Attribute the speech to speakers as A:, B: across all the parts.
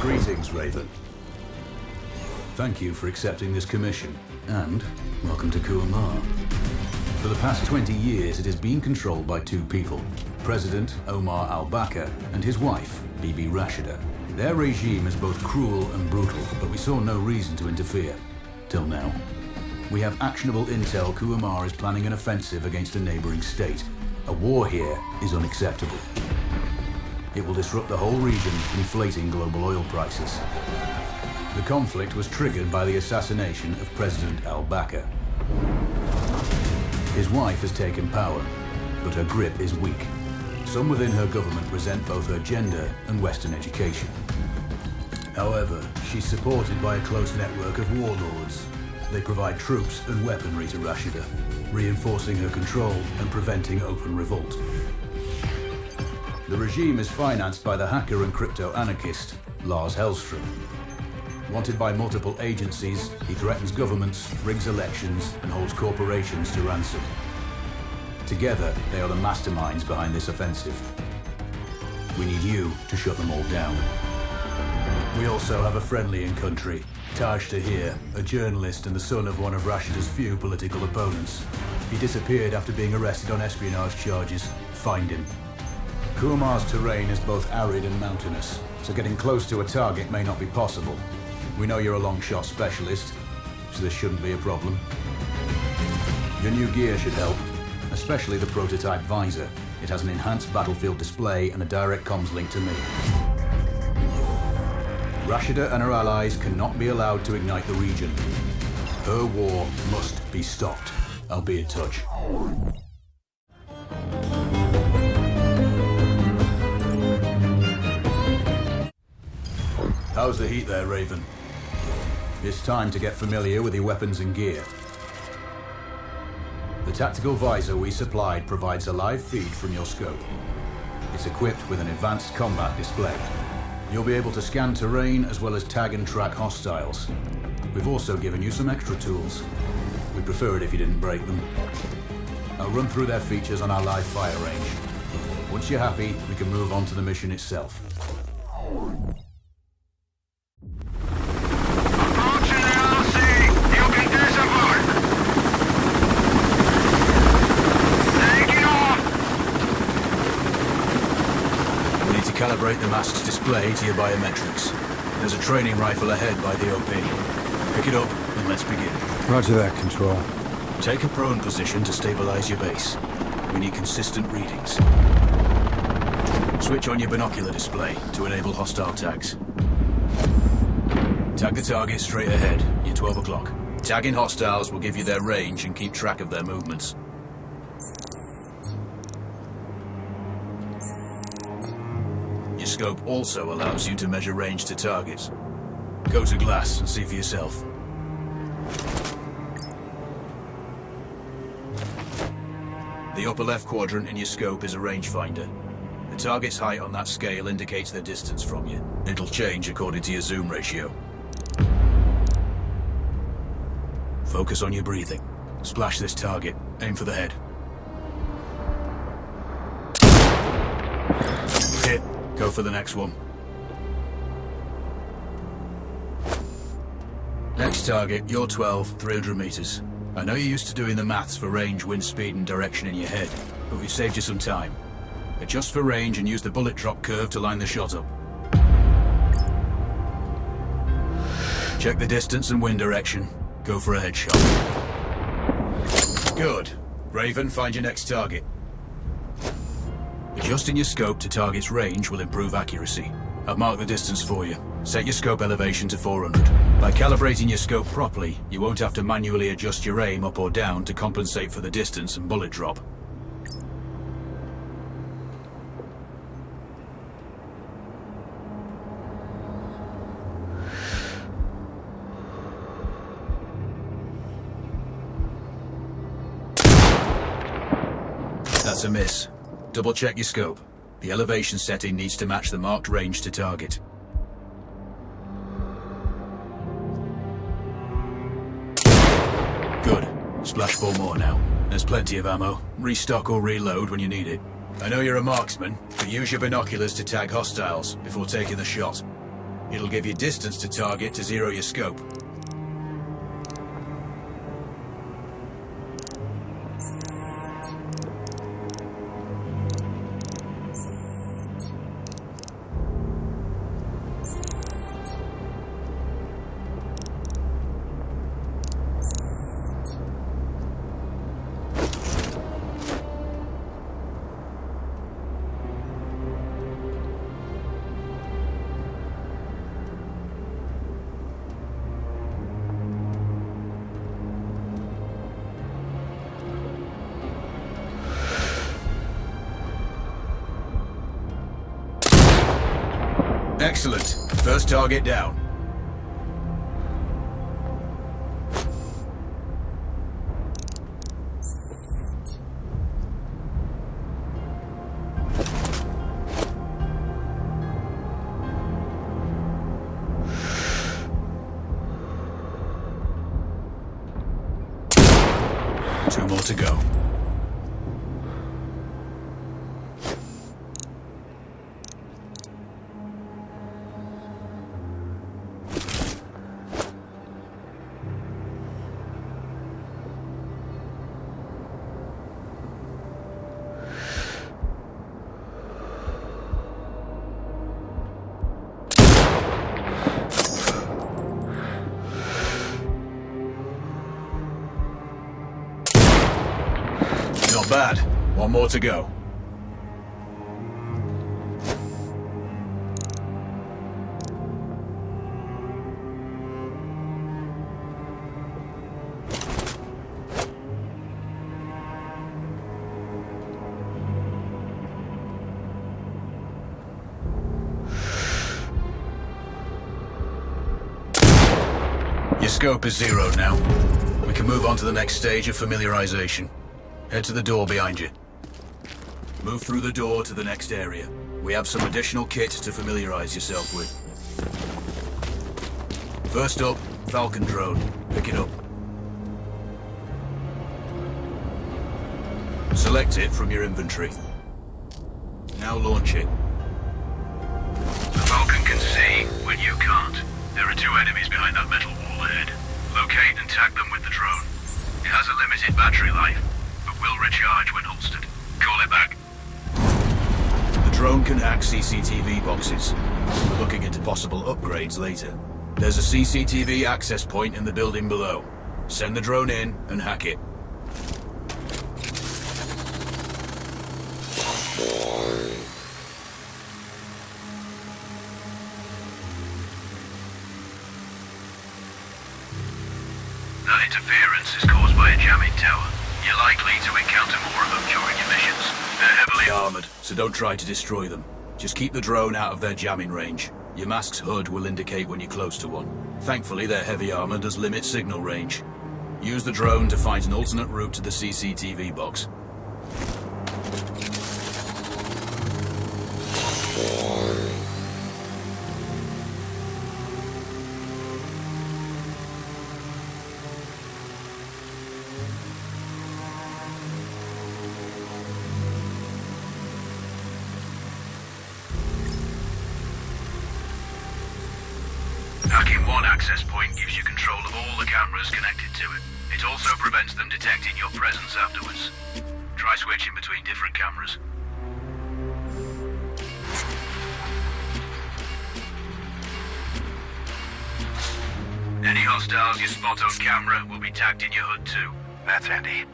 A: Greetings, Raven. Thank you for accepting this commission, and welcome to Kuamar. For the past 20 years, it has been controlled by two people, President Omar al-Bakr and his wife, Bibi Rashida. Their regime is both cruel and brutal, but we saw no reason to interfere. Till now. We have actionable intel Kuamar is planning an offensive against a neighboring state. A war here is unacceptable. It will disrupt the whole region, inflating global oil prices. The conflict was triggered by the assassination of President al-Bakr. His wife has taken power, but her grip is weak. Some within her government resent both her gender and Western education. However, she's supported by a close network of warlords. They provide troops and weaponry to Rashida, reinforcing her control and preventing open revolt. The regime is financed by the hacker and crypto-anarchist, Lars Hellstrom. Wanted by multiple agencies, he threatens governments, rigs elections, and holds corporations to ransom. Together, they are the masterminds behind this offensive. We need you to shut them all down. We also have a friendly in country, Taj Tahir, a journalist and the son of one of Rashida's few political opponents. He disappeared after being arrested on espionage charges. Find him. Kuamar's terrain is both arid and mountainous, so getting close to a target may not be possible. We know you're a long shot specialist, so this shouldn't be a problem. Your new gear should help, especially the prototype visor. It has an enhanced battlefield display and a direct comms link to me. Rashida and her allies cannot be allowed to ignite the region. Her war must be stopped. I'll be in touch. How's the heat there, Raven? It's time to get familiar with your weapons and gear. The tactical visor we supplied provides a live feed from your scope. It's equipped with an advanced combat display. You'll be able to scan terrain as well as tag and track hostiles. We've also given you some extra tools. We'd prefer it if you didn't break them. I'll run through their features on our live fire range. Once you're happy, we can move on to the mission itself. Calibrate the mask's display to your biometrics. There's a training rifle ahead by the OP. Pick it up and let's begin.
B: Roger that, Control.
A: Take a prone position to stabilize your base. We need consistent readings. Switch on your binocular display to enable hostile tags. Tag the target straight ahead. You're 12 o'clock. Tagging hostiles will give you their range and keep track of their movements. Your scope also allows you to measure range to targets. Go to glass and see for yourself. The upper left quadrant in your scope is a rangefinder. The target's height on that scale indicates their distance from you. It'll change according to your zoom ratio. Focus on your breathing. Splash this target. Aim for the head. Hit. Go for the next one. Next target, you're 12, 300 meters. I know you're used to doing the maths for range, wind speed and direction in your head, but we've saved you some time. Adjust for range and use the bullet drop curve to line the shot up. Check the distance and wind direction. Go for a headshot. Good. Raven, find your next target. Adjusting your scope to target's range will improve accuracy. I've marked the distance for you. Set your scope elevation to 400. By calibrating your scope properly, you won't have to manually adjust your aim up or down to compensate for the distance and bullet drop. That's a miss. Double check your scope. The elevation setting needs to match the marked range to target. Good. Splash 4 more now. There's plenty of ammo. Restock or reload when you need it. I know you're a marksman, but use your binoculars to tag hostiles before taking the shot. It'll give you distance to target to zero your scope. Excellent. First target down. Two more to go. Not bad. One more to go. Your scope is zeroed now. We can move on to the next stage of familiarization. Head to the door behind you. Move through the door to the next area. We have some additional kit to familiarize yourself with. First up, Falcon drone. Pick it up. Select it from your inventory. Now launch it.
B: The Falcon can see when you can't. There are two enemies behind that metal wall ahead. Locate and tag them with the drone. It has a limited battery life, but will recharge when holstered. Call it back.
A: The drone can hack CCTV boxes. We're looking into possible upgrades later. There's a CCTV access point in the building below. Send the drone in and hack it.
B: That interference is caused by a jamming tower. You're likely to encounter more of them during your missions. They're heavily
A: Armored, so don't try to destroy them. Just keep the drone out of their jamming range. Your mask's HUD will indicate when you're close to one. Thankfully, their heavy armor does limit signal range. Use the drone to find an alternate route to the CCTV box.
B: Hacking one access point gives you control of all the cameras connected to it. It also prevents them detecting your presence afterwards. Try switching between different cameras. Any hostiles you spot on camera will be tagged in your HUD too. That's handy.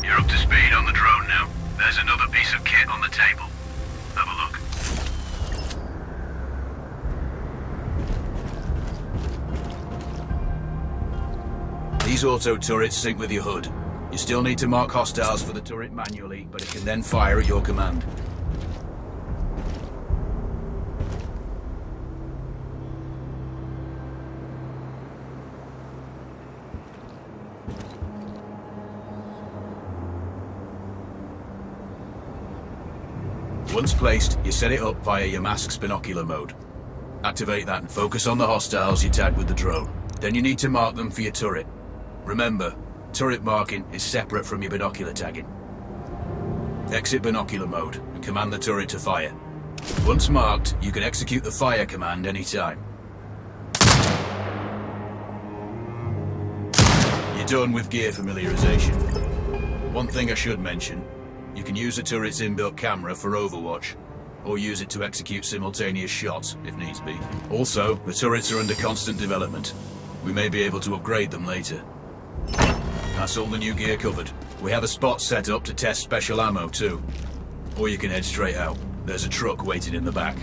B: You're up to speed on the drone now. There's another piece of kit on the table. Have a look.
A: These auto turrets sync with your HUD. You still need to mark hostiles for the turret manually, but it can then fire at your command. Once placed, you set it up via your mask's binocular mode. Activate that and focus on the hostiles you tag with the drone. Then you need to mark them for your turret. Remember, turret marking is separate from your binocular tagging. Exit binocular mode and command the turret to fire. Once marked, you can execute the fire command anytime. You're done with gear familiarization. One thing I should mention, you can use the turret's inbuilt camera for overwatch, or use it to execute simultaneous shots, if needs be. Also, the turrets are under constant development. We may be able to upgrade them later. That's all the new gear covered. We have a spot set up to test special ammo too. Or you can head straight out. There's a truck waiting in the back.